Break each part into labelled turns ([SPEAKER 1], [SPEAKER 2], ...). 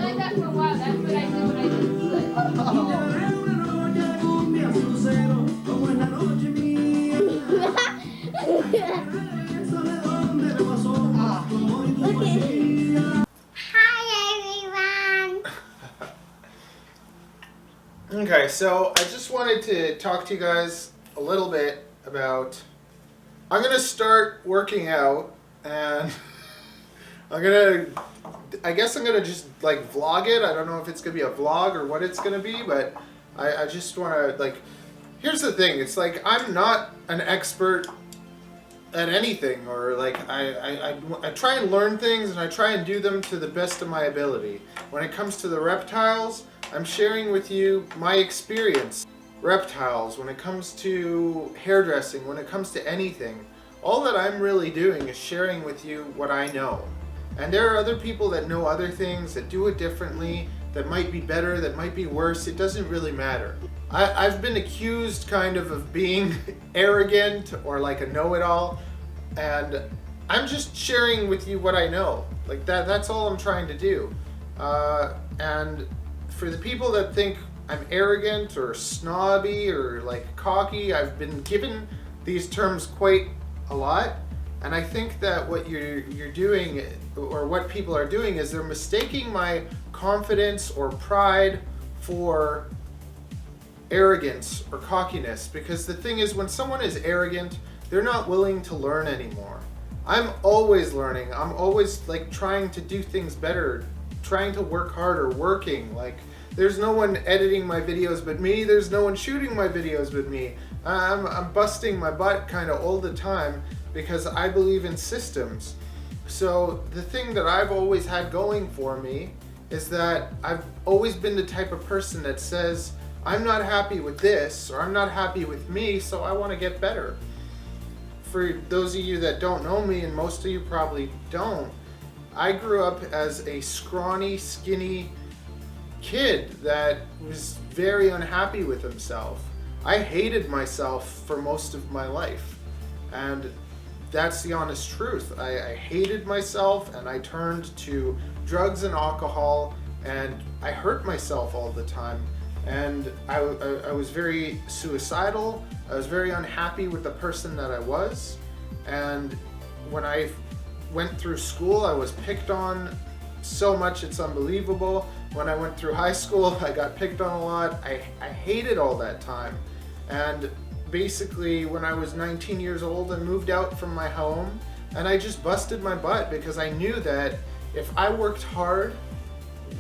[SPEAKER 1] like that for a while. That's what I do when I do
[SPEAKER 2] Hi everyone.
[SPEAKER 3] Okay, so I just wanted to talk to you guys a little bit about, I'm going to start working out, and I guess I'm going to just like vlog it. I don't know if it's going to be a vlog or what it's going to be, but I just want to, like, here's the thing, it's like I'm not an expert at anything, or like I try and learn things and I try and do them to the best of my ability. When it comes to the reptiles, I'm sharing with you my experience. Reptiles, when it comes to hairdressing, when it comes to anything, all that I'm really doing is sharing with you what I know. And there are other people that know other things, that do it differently, that might be better, that might be worse. It doesn't really matter. I've been accused kind of being arrogant or like a know-it-all, and I'm just sharing with you what I know. Like that's all I'm trying to do. And for the people that think I'm arrogant or snobby or like cocky, I've been given these terms quite a lot. And I think that what you're doing, or what people are doing, is they're mistaking my confidence or pride for arrogance or cockiness. Because the thing is, when someone is arrogant, they're not willing to learn anymore. I'm always learning. I'm always like trying to do things better, trying to work harder, working. Like, there's no one editing my videos but me. There's no one shooting my videos but me. I'm busting my butt kind of all the time because I believe in systems. So the thing that I've always had going for me is that I've always been the type of person that says, I'm not happy with this, or I'm not happy with me, so I want to get better. For those of you that don't know me, and most of you probably don't, I grew up as a scrawny, skinny kid that was very unhappy with himself. I hated myself for most of my life, and that's the honest truth. I hated myself, and I turned to drugs and alcohol, and I hurt myself all the time. And I was very suicidal. I was very unhappy with the person that I was. And when I went through school, I was picked on so much, it's unbelievable. When I went through high school, I got picked on a lot. I hated all that time. And basically, when I was 19 years old, I moved out from my home, and I just busted my butt because I knew that if I worked hard,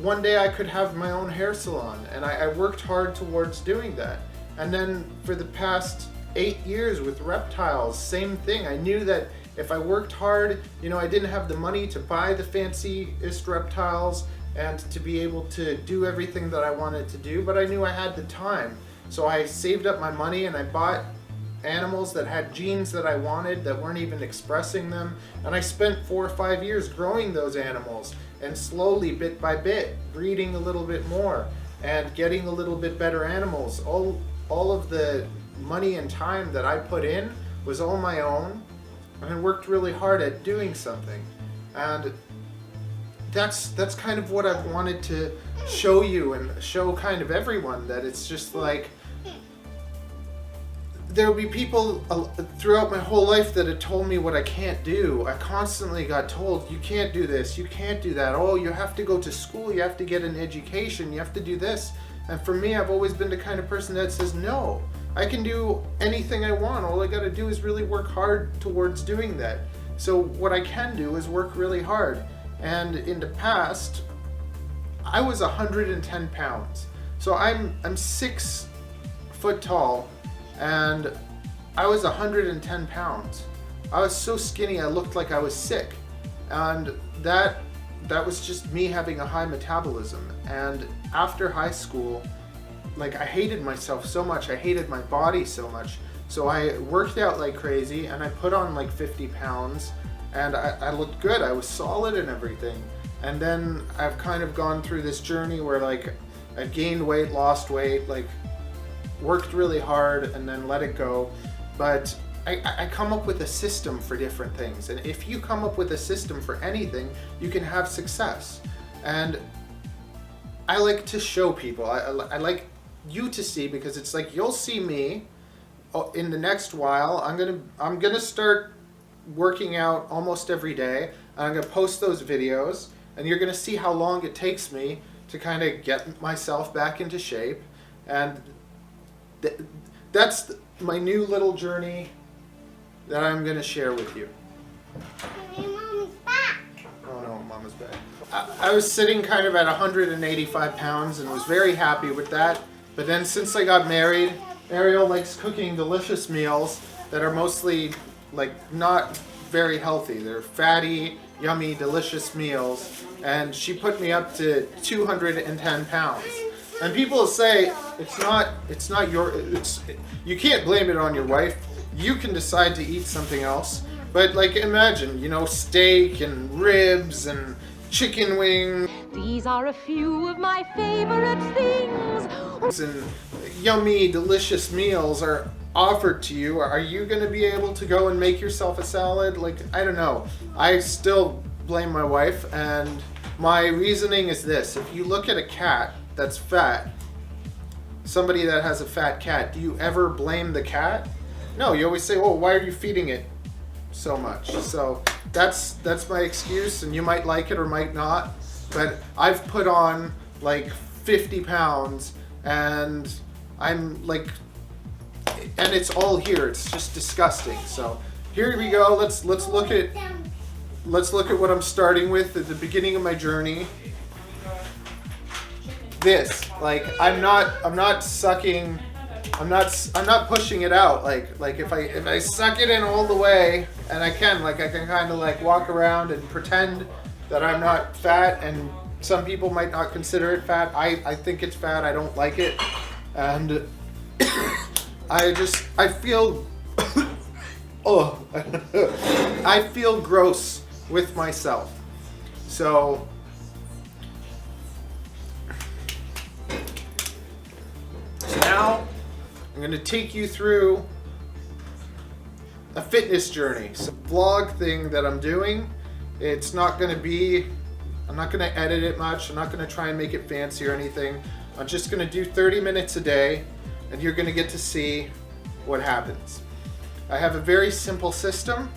[SPEAKER 3] one day I could have my own hair salon, and I worked hard towards doing that. And then for the past 8 years with reptiles, same thing. I knew that if I worked hard, you know, I didn't have the money to buy the fanciest reptiles and to be able to do everything that I wanted to do, but I knew I had the time. So I saved up my money and I bought animals that had genes that I wanted that weren't even expressing them, and I spent 4 or 5 years growing those animals, and slowly, bit by bit, breeding a little bit more and getting a little bit better animals. All of the money and time that I put in was all my own, and I worked really hard at doing something. And that's kind of what I've wanted to show you and show kind of everyone, that it's just like, there will be people throughout my whole life that had told me what I can't do. I constantly got told, you can't do this, you can't do that. Oh, you have to go to school, you have to get an education, you have to do this. And for me, I've always been the kind of person that says, no, I can do anything I want. All I gotta do is really work hard towards doing that. So what I can do is work really hard. And in the past, I was 110 pounds. So I'm 6 foot tall, and I was 110 pounds. I was so skinny I looked like I was sick. And that was just me having a high metabolism. And after high school, like, I hated myself so much, I hated my body so much. So I worked out like crazy, and I put on like 50 pounds, and I looked good, I was solid and everything. And then I've kind of gone through this journey where like I've gained weight, lost weight, like worked really hard and then let it go. But I come up with a system for different things. And if you come up with a system for anything, you can have success. And I like to show people, I like you to see, because it's like you'll see me in the next while. I'm gonna start working out almost every day. I'm gonna post those videos, and you're gonna see how long it takes me to kind of get myself back into shape. And that's my new little journey that I'm gonna share with you.
[SPEAKER 2] Mommy's back.
[SPEAKER 3] Oh no, Mama's back. I was sitting kind of at 185 pounds and was very happy with that. But then since I got married, Ariel likes cooking delicious meals that are mostly like not very healthy. They're fatty, yummy, delicious meals. And she put me up to 210 pounds. And people say you can't blame it on your wife. You can decide to eat something else. But like imagine, you know, steak and ribs and chicken wings.
[SPEAKER 4] These are a few of my favorite things.
[SPEAKER 3] And yummy, delicious meals are offered to you. Are you going to be able to go and make yourself a salad? Like, I don't know. I still blame my wife, and my reasoning is this. If you look at a cat that's fat, somebody that has a fat cat, do you ever blame the cat? No, you always say, oh, why are you feeding it so much? So that's my excuse, and you might like it or might not, but I've put on like 50 pounds, and I'm like, and it's all here. It's just disgusting. So here we go. Let's look at what I'm starting with at the beginning of my journey. This, like, I'm not sucking. I'm not pushing it out. Like if I suck it in all the way, and I can kind of like walk around and pretend that I'm not fat, and some people might not consider it fat. I think it's fat. I don't like it, and I feel oh I feel gross with myself. So now I'm going to take you through a fitness journey. It's a vlog thing that I'm doing. It's not going to be, I'm not going to edit it much. I'm not going to try and make it fancy or anything. I'm just going to do 30 minutes a day, and you're going to get to see what happens. I have a very simple system.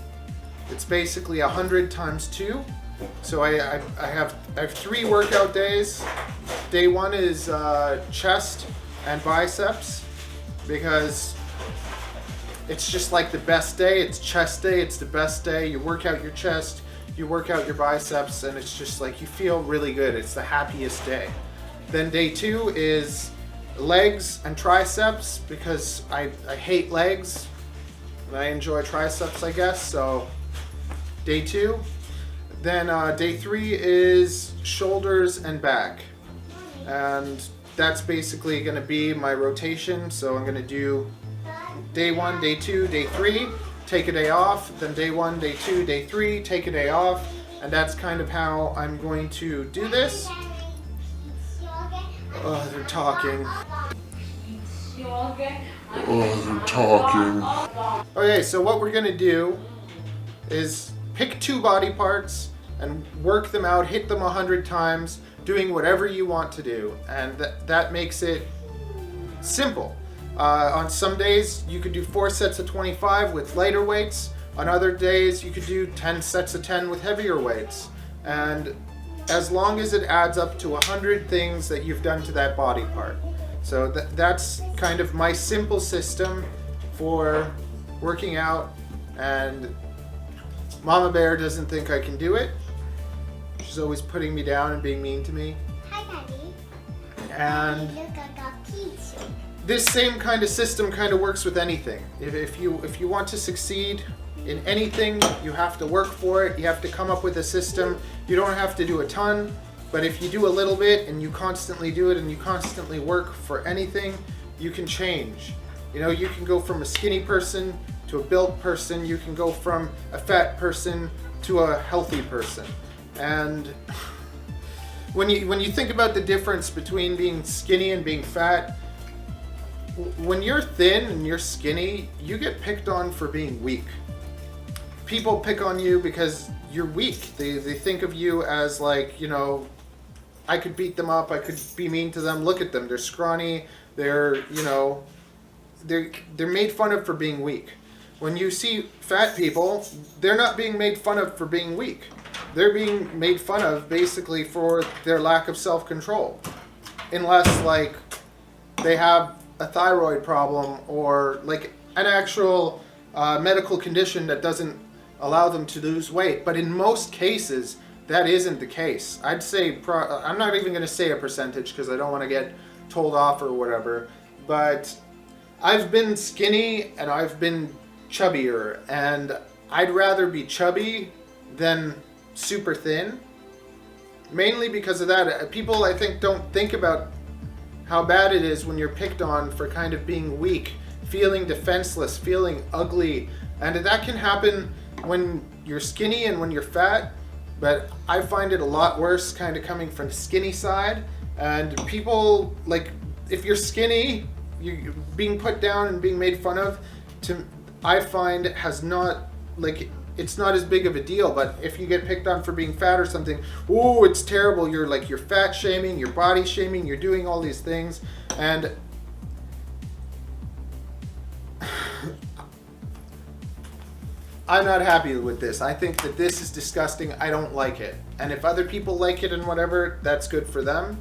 [SPEAKER 3] It's basically 100 times 2. So I have 3 workout days. Day 1 is chest and biceps, because it's just like the best day. It's chest day, it's the best day. You work out your chest, you work out your biceps, and it's just like you feel really good. It's the happiest day. Then day 2 is legs and triceps, because I hate legs and I enjoy triceps, I guess. So day 2. Then day 3 is shoulders and back, and that's basically going to be my rotation. So I'm going to do day 1, day 2, day 3, take a day off, then day 1, day 2, day 3, take a day off, and that's kind of how I'm going to do this. Oh, they're talking. Okay, so what we're going to do is pick 2 body parts and work them out, hit them 100 times, doing whatever you want to do, and that makes it simple. On some days you could do 4 sets of 25 with lighter weights. On other days you could do 10 sets of 10 with heavier weights, and as long as it adds up to 100 things that you've done to that body part. So that's kind of my simple system for working out, and Mama Bear doesn't think I can do it. She's always putting me down and being mean to me.
[SPEAKER 2] Hi, Daddy.
[SPEAKER 3] And
[SPEAKER 2] Look, I got pizza.
[SPEAKER 3] this same kind of system kind of works with anything. If you want to succeed in anything, you have to work for it. You have to come up with a system. You don't have to do a ton, but if you do a little bit and you constantly do it and you constantly work for anything, you can change. You know, you can go from a skinny person to a built person. You can go from a fat person to a healthy person. And when you think about the difference between being skinny and being fat, when you're thin and you're skinny, you get picked on for being weak. People pick on you because you're weak. They think of you as like, you know, I could beat them up, I could be mean to them. Look at them, they're scrawny, they're, you know, they're made fun of for being weak. When you see fat people, they're not being made fun of for being weak. They're being made fun of basically for their lack of self-control. Unless like they have a thyroid problem or like an actual medical condition that doesn't allow them to lose weight. But in most cases, that isn't the case. I'd say, I'm not even going to say a percentage because I don't want to get told off or whatever, but I've been skinny and I've been chubbier, and I'd rather be chubby than super thin. Mainly because of that. People, I think, don't think about how bad it is when you're picked on for kind of being weak, feeling defenseless, feeling ugly, and that can happen when you're skinny and when you're fat. But I find it a lot worse kind of coming from the skinny side. And people, like, if you're skinny, you being put down and being made fun of, I find has not, like, it's not as big of a deal. But if you get picked on for being fat or something, oh, it's terrible. You're like, you're fat shaming, you're body shaming, you're doing all these things. And I'm not happy with this. I think that this is disgusting. I don't like it. And if other people like it and whatever, that's good for them.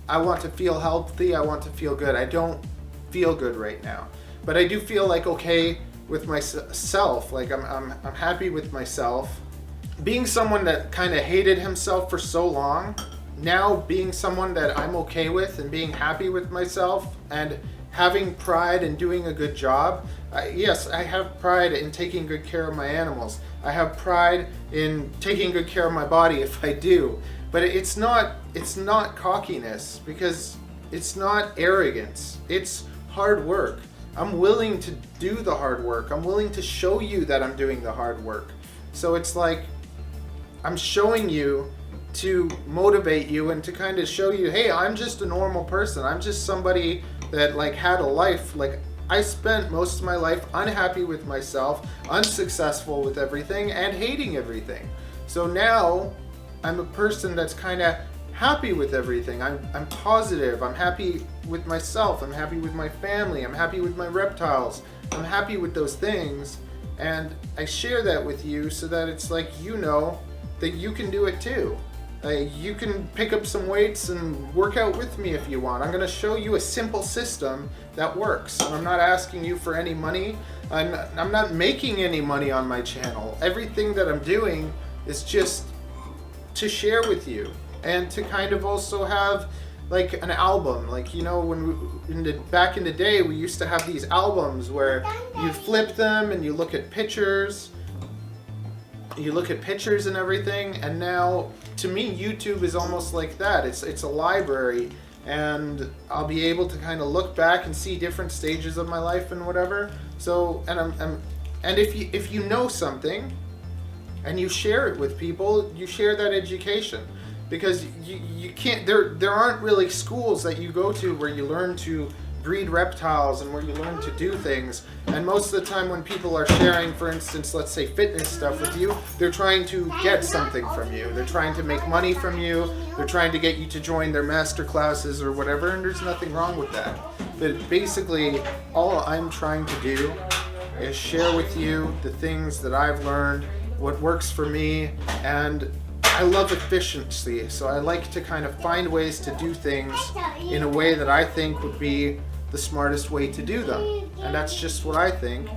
[SPEAKER 3] I want to feel healthy. I want to feel good. I don't feel good right now. But I do feel like okay with myself. Like I'm happy with myself. Being someone that kind of hated himself for so long, now being someone that I'm okay with and being happy with myself and having pride in doing a good job. Yes, I have pride in taking good care of my animals. I have pride in taking good care of my body if I do. But it's not cockiness, because it's not arrogance. It's hard work. I'm willing to do the hard work. I'm willing to show you that I'm doing the hard work. So it's like I'm showing you to motivate you and to kind of show you, hey, I'm just a normal person. I'm just somebody that like had a life. Like I spent most of my life unhappy with myself, unsuccessful with everything, and hating everything. So now I'm a person that's kind of happy with everything. I'm positive. I'm happy with myself. I'm happy with my family. I'm happy with my reptiles. I'm happy with those things. And I share that with you so that it's like, you know, that you can do it too. You can pick up some weights and work out with me if you want. I'm going to show you a simple system that works. And I'm not asking you for any money. I'm not making any money on my channel. Everything that I'm doing is just to share with you and to kind of also have like an album. Like, you know, when back in the day, we used to have these albums where you flip them and you look at pictures. You look at pictures and everything, and now to me YouTube is almost like that. It's a library, and I'll be able to kind of look back and see different stages of my life and whatever. So and if you know something and you share it with people, you share that education, because you can't, there aren't really schools that you go to where you learn to breed reptiles and where you learn to do things. And most of the time when people are sharing, for instance, let's say fitness stuff with you, they're trying to get something from you. They're trying to make money from you. They're trying to get you to join their master classes or whatever, and there's nothing wrong with that. But basically, all I'm trying to do is share with you the things that I've learned, what works for me, and I love efficiency, so I like to kind of find ways to do things in a way that I think would be the smartest way to do them. And that's just what I think.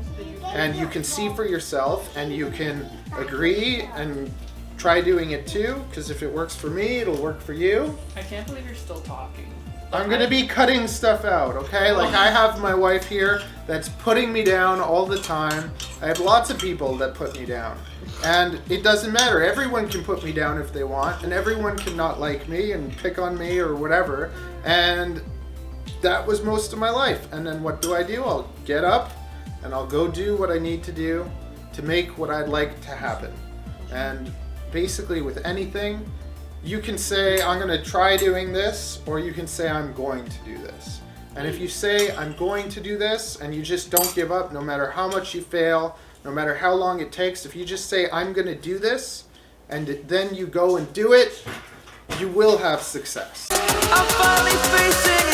[SPEAKER 3] And you can see for yourself, and you can agree and try doing it too, because if it works for me, it'll work for you.
[SPEAKER 5] I can't believe you're still talking.
[SPEAKER 3] I'm gonna be cutting stuff out, okay? Like, I have my wife here that's putting me down all the time. I have lots of people that put me down. And it doesn't matter. Everyone can put me down if they want, and everyone can not like me and pick on me or whatever. And that was most of my life. And then what do? I'll get up and I'll go do what I need to do to make what I'd like to happen. And basically with anything, you can say, I'm going to try doing this, or you can say, I'm going to do this. And if you say, I'm going to do this, and you just don't give up, no matter how much you fail, no matter how long it takes, if you just say, I'm going to do this, and then you go and do it, you will have success.
[SPEAKER 6] I'm finally facing